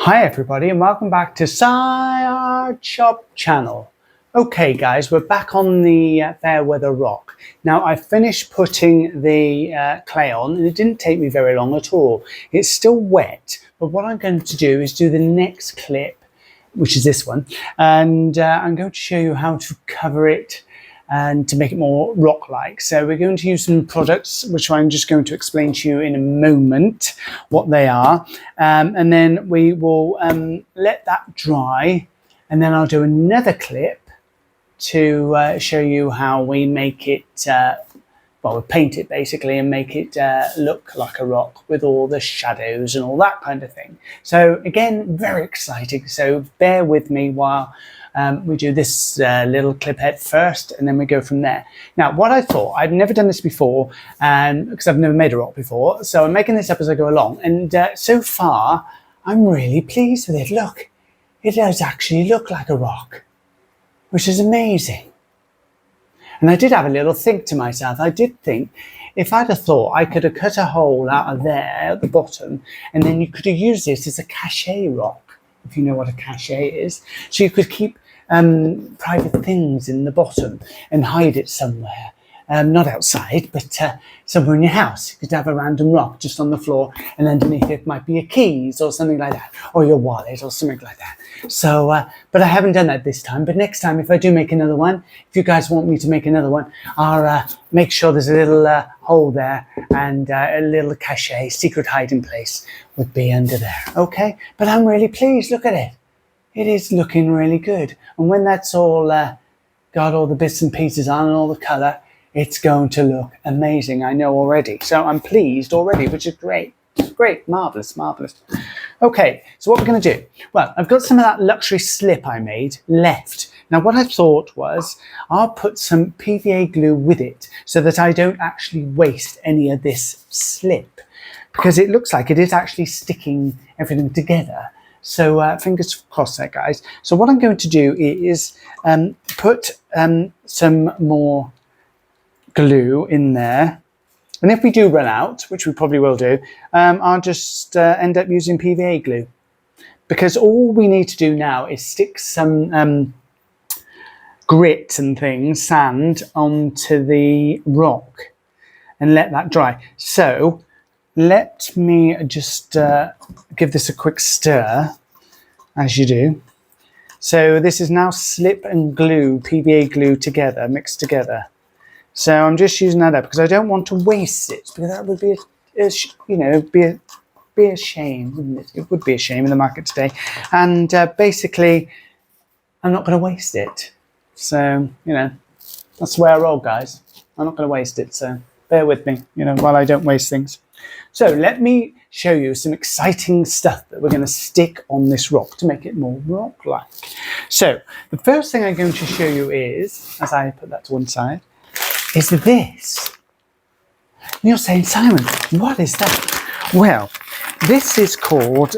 Hi everybody and welcome back to Art Shop channel. Okay guys, we're back on the Fairweather Rock. Now I finished putting the clay on and it didn't take me very long at all. It's still wet, but what I'm going to do is do the next clip, which is this one, and I'm going to show you how to cover it and to make it more rock-like. So we're going to use some products which I'm just going to explain to you in a moment what they are, and then we will let that dry, and then I'll do another clip to show you how we make it well, we paint it basically and make it look like a rock with all the shadows and all that kind of thing. So again, very exciting, so bear with me while we do this little clip head first, and then we go from there. Now, what I thought, I've never done this before, because I've never made a rock before, so I'm making this up as I go along, and so far, I'm really pleased with it. Look, it does actually look like a rock, which is amazing. And I did have a little think to myself. I did think, if I'd have thought I could have cut a hole out of there at the bottom, and then you could have used this as a cachet rock, if you know what a cachet is. So you could keep private things in the bottom and hide it somewhere. Not outside, but somewhere in your house. You could have a random rock just on the floor, and underneath it might be your keys or something like that, or your wallet or something like that. So, but I haven't done that this time. But next time, if I do make another one, if you guys want me to make another one, I'll make sure there's a little hole there, and a little cachet, secret hiding place would be under there. Okay, but I'm really pleased. Look at it. It is looking really good. And when that's all got all the bits and pieces on and all the colour, it's going to look amazing, I know already. So I'm pleased already, which is great. Great, marvellous, marvellous. Okay, so what we're going to do? Well, I've got some of that luxury slip I made left. Now what I thought was, I'll put some PVA glue with it so that I don't actually waste any of this slip, because it looks like it is actually sticking everything together. So fingers crossed there, guys. So what I'm going to do is put some more glue in there, and if we do run out, which we probably will do, I'll just end up using PVA glue, because all we need to do now is stick some grit and things, sand, onto the rock and let that dry. So let me just give this a quick stir, as you do. So this is now slip and glue, PVA glue together, mixed together. So I'm just using that up because I don't want to waste it, because that would be be a shame, wouldn't it? It would be a shame in the market today. And basically, I'm not going to waste it. So, that's the way I roll, guys. I'm not going to waste it. So bear with me, while I don't waste things. So let me show you some exciting stuff that we're going to stick on this rock to make it more rock-like. So the first thing I'm going to show you is, as I put that to one side, is this. And you're saying, Simon, what is that? Well, this is called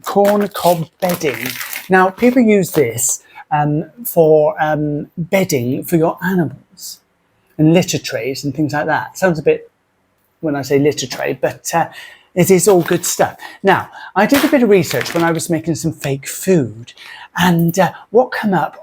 corn cob bedding. Now, people use this for bedding for your animals and litter trays and things like that. Sounds a bit, when I say litter tray, but it is all good stuff. Now, I did a bit of research when I was making some fake food, and what came up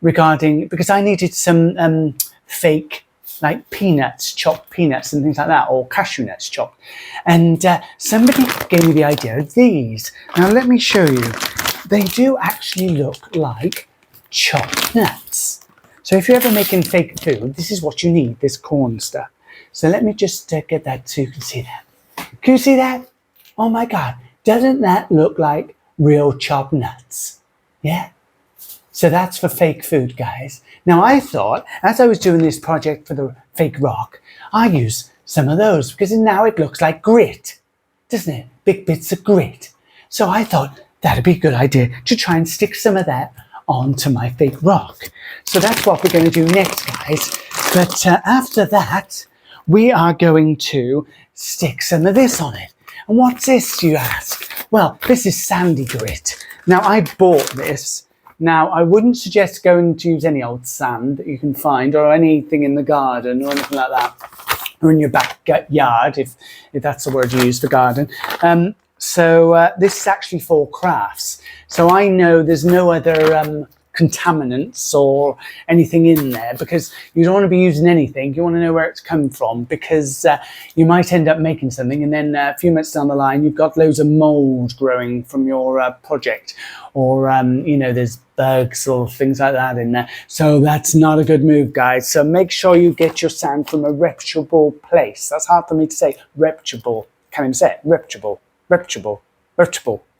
regarding, because I needed some fake, like peanuts, chopped peanuts and things like that, or cashew nuts chopped. And somebody gave me the idea of these. Now let me show you. They do actually look like chopped nuts. So if you're ever making fake food, this is what you need, this corn stuff. So let me just get that so you can see that. Can you see that? Oh my God, doesn't that look like real chopped nuts? Yeah? So that's for fake food, guys. Now I thought, as I was doing this project for the fake rock, I use some of those, because now it looks like grit, doesn't it? Big bits of grit. So I thought that'd be a good idea to try and stick some of that onto my fake rock. So that's what we're going to do next, guys. But after that, we are going to stick some of this on it. And what's this, you ask? Well, this is sandy grit. Now I bought this. Now, I wouldn't suggest going to use any old sand that you can find, or anything in the garden or anything like that, or in your backyard, if that's the word you use for garden. So this is actually for crafts. So I know there's no other contaminants or anything in there, because you don't want to be using anything. You want to know where it's come from, because you might end up making something and then a few minutes down the line you've got loads of mold growing from your project, or you know, there's bugs or things like that in there. So that's not a good move, guys. So make sure you get your sand from a reputable place. That's hard for me to say. Reputable. Can't even say it. Reputable. Reputable.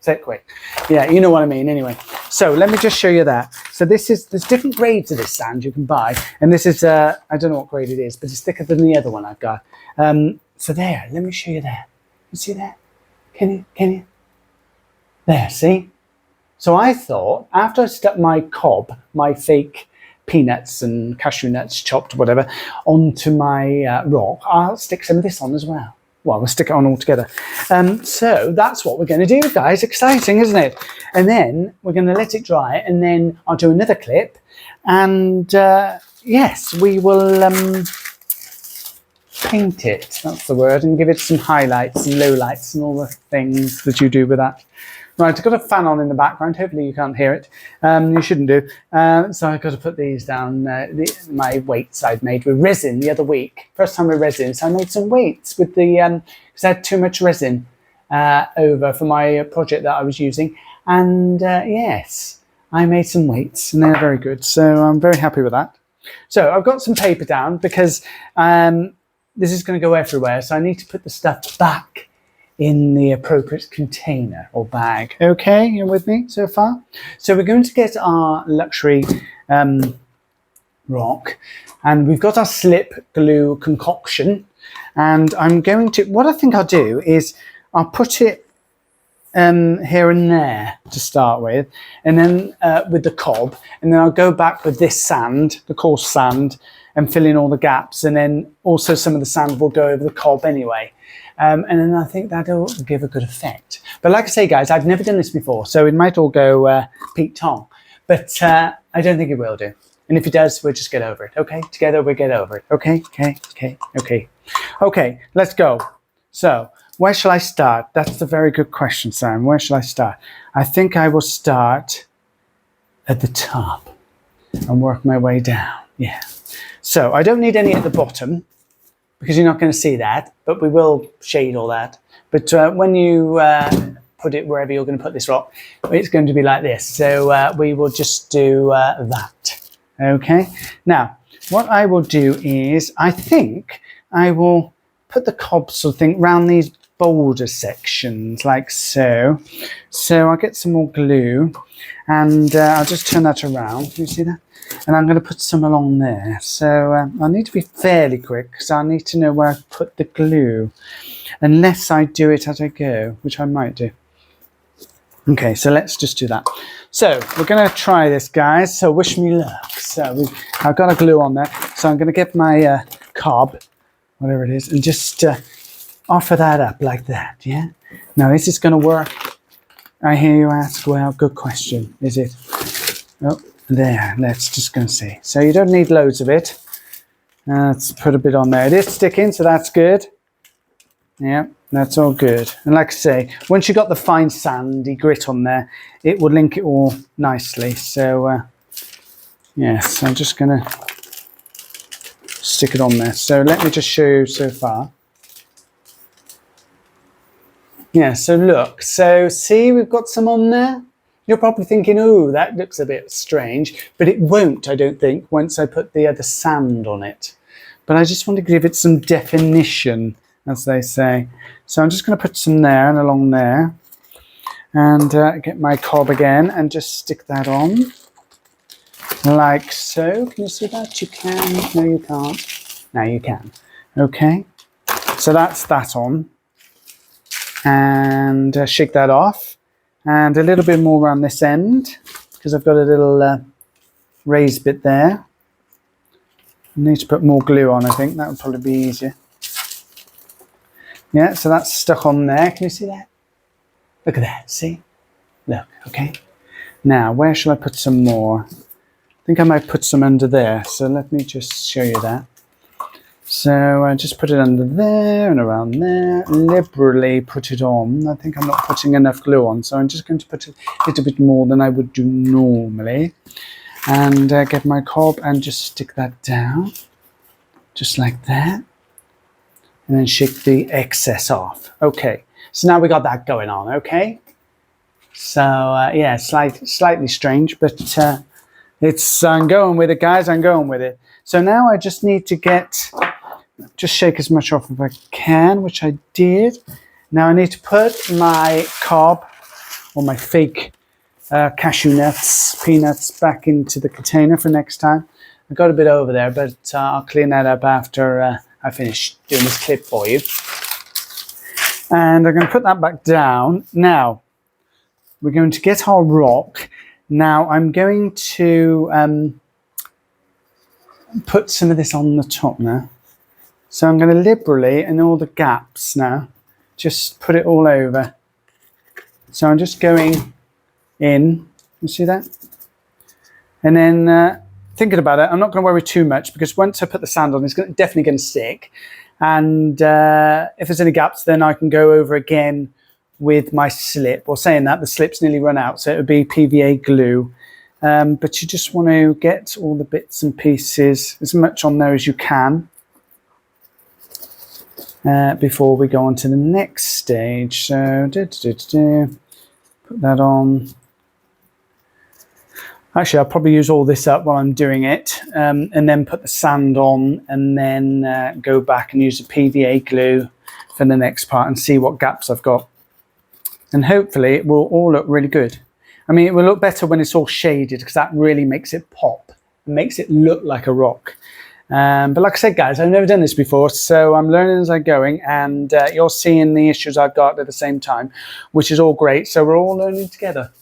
Say it quick. Yeah, you know what I mean. Anyway, so let me just show you that. So there's different grades of this sand you can buy, and this is I don't know what grade it is, but it's thicker than the other one I've got. So there, let me show you that. You see that? Can you? There, see? So I thought, after I stuck my cob, my fake peanuts and cashew nuts, chopped whatever, onto my rock, I'll stick some of this on as well. Well, we'll stick it on all together. So that's what we're going to do, guys. Exciting, isn't it? And then we're going to let it dry, and then I'll do another clip. And yes, we will paint it. That's the word. And give it some highlights and lowlights and all the things that you do with that. Right, I've got a fan on in the background. Hopefully you can't hear it. You shouldn't do. So I've got to put these down. My weights I'd made with resin the other week. First time with resin. So I made some weights with the, because I had too much resin over for my project that I was using. And yes, I made some weights and they're very good. So I'm very happy with that. So I've got some paper down because this is going to go everywhere. So I need to put the stuff back in the appropriate container or bag. Okay, you're with me so far? So we're going to get our luxury rock, and we've got our slip glue concoction, and I'm going to, what I think I'll do is I'll put it here and there to start with, and then with the cob, and then I'll go back with this sand, the coarse sand, and fill in all the gaps, and then also some of the sand will go over the cob anyway. And then I think that'll give a good effect. But like I say, guys, I've never done this before, so it might all go Pete Tong. But I don't think it will do. And if it does, we'll just get over it, okay? Together, we'll get over it, okay? Okay, let's go. So, where shall I start? That's a very good question, Sam. Where shall I start? I think I will start at the top and work my way down, yeah. So, I don't need any at the bottom, because you're not going to see that, but we will shade all that. But when you put it wherever you're going to put this rock, it's going to be like this. So we will just do that. Okay. Now, what I will do is, I think I will put the cob sort of thing around these boulder sections, like so. So I'll get some more glue, and I'll just turn that around. Can you see that? And I'm going to put some along there. So I need to be fairly quick, because I need to know where I've put the glue, unless I do it as I go, which I might do. Okay, so let's just do that. So we're going to try this, guys. So wish me luck. So I've got a glue on there. So I'm going to get my cob, whatever it is, and just offer that up like that, yeah? Now, is this going to work? I hear you ask. Well, good question. Is it? Oh. There, let's just go and see. So you don't need loads of it. Let's put a bit on there. It is sticking, so that's good. Yeah, that's all good. And like I say, once you've got the fine sandy grit on there, it will link it all nicely. So, yes, I'm just going to stick it on there. So let me just show you so far. Yeah, so look. So see, we've got some on there. You're probably thinking, oh, that looks a bit strange, but it won't, I don't think, once I put the other sand on it. But I just want to give it some definition, as they say. So I'm just going to put some there and along there, and get my cob again and just stick that on, like so. Can you see that? You can. No, you can't. Now you can. Okay. So that's that on. And shake that off. And a little bit more around this end, because I've got a little raised bit there. I need to put more glue on, I think. That would probably be easier. Yeah, so that's stuck on there. Can you see that? Look at that, see? Look, okay. Now, where shall I put some more? I think I might put some under there. So let me just show you that. So I just put it under there and around there, liberally put it on. I think I'm not putting enough glue on, so I'm just going to put a little bit more than I would do normally. And get my cob and just stick that down, just like that. And then shake the excess off. Okay, so now we got that going on, okay? So yeah, slightly strange, but I'm going with it, guys, I'm going with it. So now I just need to just shake as much off as I can, which I did. Now I need to put my cob, or my fake cashew nuts, peanuts, back into the container for next time. I got a bit over there, but I'll clean that up after I finish doing this clip for you. And I'm going to put that back down. Now, we're going to get our rock. Now, I'm going to put some of this on the top now. So I'm going to liberally, in all the gaps now, just put it all over. So I'm just going in, you see that? And then thinking about it, I'm not going to worry too much, because once I put the sand on, it's definitely going to stick. And if there's any gaps, then I can go over again with my slip. Or saying that, the slip's nearly run out, so it would be PVA glue. But you just want to get all the bits and pieces, as much on there as you can, before we go on to the next stage. So put that on. Actually, I'll probably use all this up while I'm doing it, and then put the sand on, and then go back and use the PVA glue for the next part and see what gaps I've got. And hopefully it will all look really good. I mean, it will look better when it's all shaded, because that really makes it pop. It makes it look like a rock. But like I said, guys, I've never done this before, so I'm learning as I'm going, and you're seeing the issues I've got at the same time, which is all great. So we're all learning together,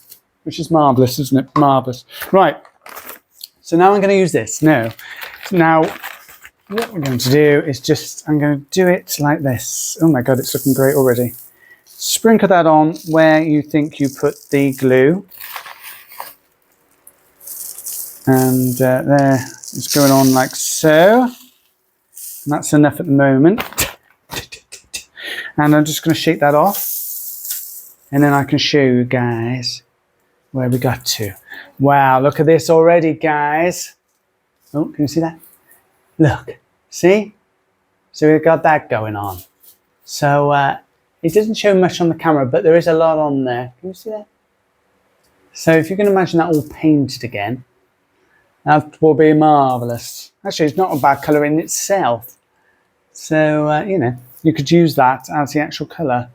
which is marvellous, isn't it? Marvellous. Right, so now I'm going to use this. Now, what we're going to do is I'm going to do it like this. Oh my God, it's looking great already. Sprinkle that on where you think you put the glue. And there, it's going on like so. And that's enough at the moment. And I'm just going to shake that off. And then I can show you guys where we got to. Wow, look at this already, guys. Oh, can you see that? Look, see? So we've got that going on. So it doesn't show much on the camera, but there is a lot on there. Can you see that? So if you can imagine that all painted again, that will be marvellous. Actually, it's not a bad colour in itself. So, you know, you could use that as the actual colour.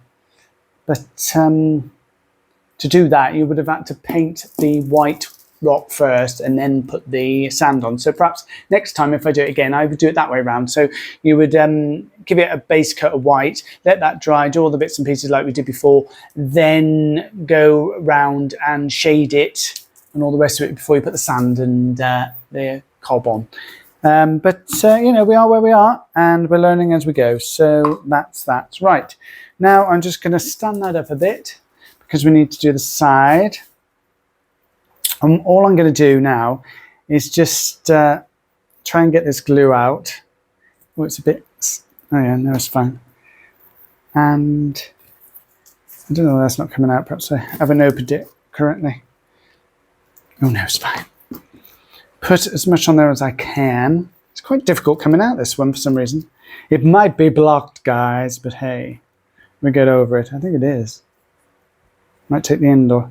But to do that, you would have had to paint the white rock first and then put the sand on. So perhaps next time, if I do it again, I would do it that way around. So you would give it a base coat of white, let that dry, do all the bits and pieces like we did before, then go round and shade it and all the rest of it before you put the sand and the cob on. You know, we are where we are, and we're learning as we go. So that's that. Right, now I'm just going to stand that up a bit, because we need to do the side. And all I'm going to do now is just try and get this glue out. Oh, it's a bit... Oh yeah, no, it's fine. And I don't know, that's not coming out. Perhaps I haven't opened it correctly. Oh no, it's fine. Put as much on there as I can. It's quite difficult coming out, this one, for some reason. It might be blocked, guys, but hey, we get over it. I think it is. Might take the end off.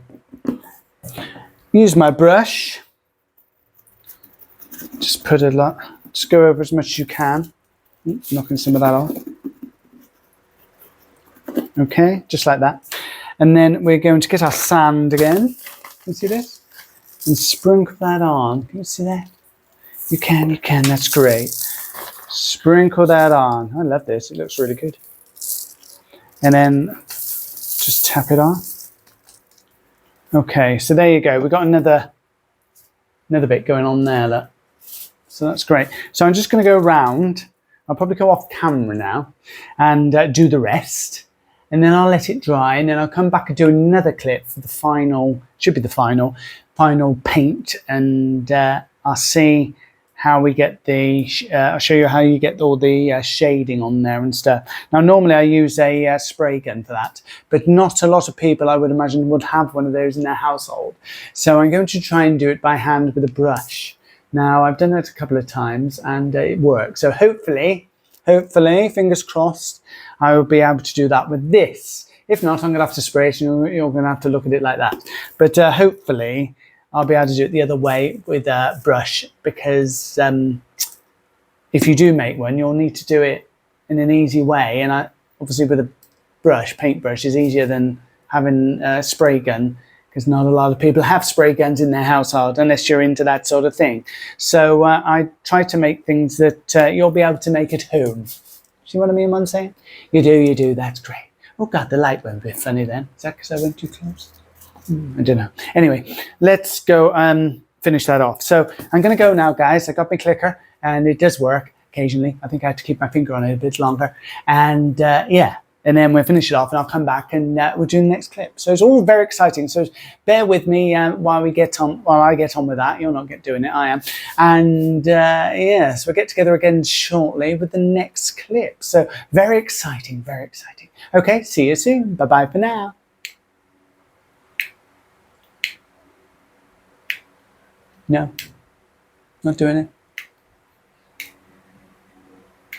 Use my brush. Just put a lot. Just go over as much as you can. Knocking some of that off. Okay, just like that. And then we're going to get our sand again. Can you see this? And sprinkle that on. Can you see that? You can, that's great. Sprinkle that on. I love this, it looks really good. And then just tap it on. Okay, so there you go. We've got another bit going on there, look. So that's great. So I'm just going to go around. I'll probably go off camera now and do the rest. And then I'll let it dry, and then I'll come back and do another clip for the final, should be the final paint, and I'll see how we get the, I'll show you how you get all the shading on there and stuff. Now normally I use a spray gun for that, but not a lot of people I would imagine would have one of those in their household. So I'm going to try and do it by hand with a brush. Now I've done it a couple of times and it works. So hopefully, fingers crossed, I will be able to do that with this. If not, I'm going to have to spray it and you're going to have to look at it like that. But hopefully I'll be able to do it the other way with a brush, because if you do make one, you'll need to do it in an easy way. And obviously with a brush, paintbrush is easier than having a spray gun, because not a lot of people have spray guns in their household unless you're into that sort of thing. So I try to make things that you'll be able to make at home. See what I mean, what I'm saying? You do, that's great. Oh God, the light went a bit funny then. Is that because I went too close? I don't know. Anyway, let's go finish that off. So I'm going to go now, guys. I got my clicker and it does work occasionally. I think I have to keep my finger on it a bit longer. And yeah, and then we'll finish it off and I'll come back and we'll do the next clip. So it's all very exciting. So bear with me while I get on with that. You're not doing it, I am. And yeah, so we'll get together again shortly with the next clip. So very exciting, very exciting. Okay, see you soon. Bye-bye for now. No, not doing it.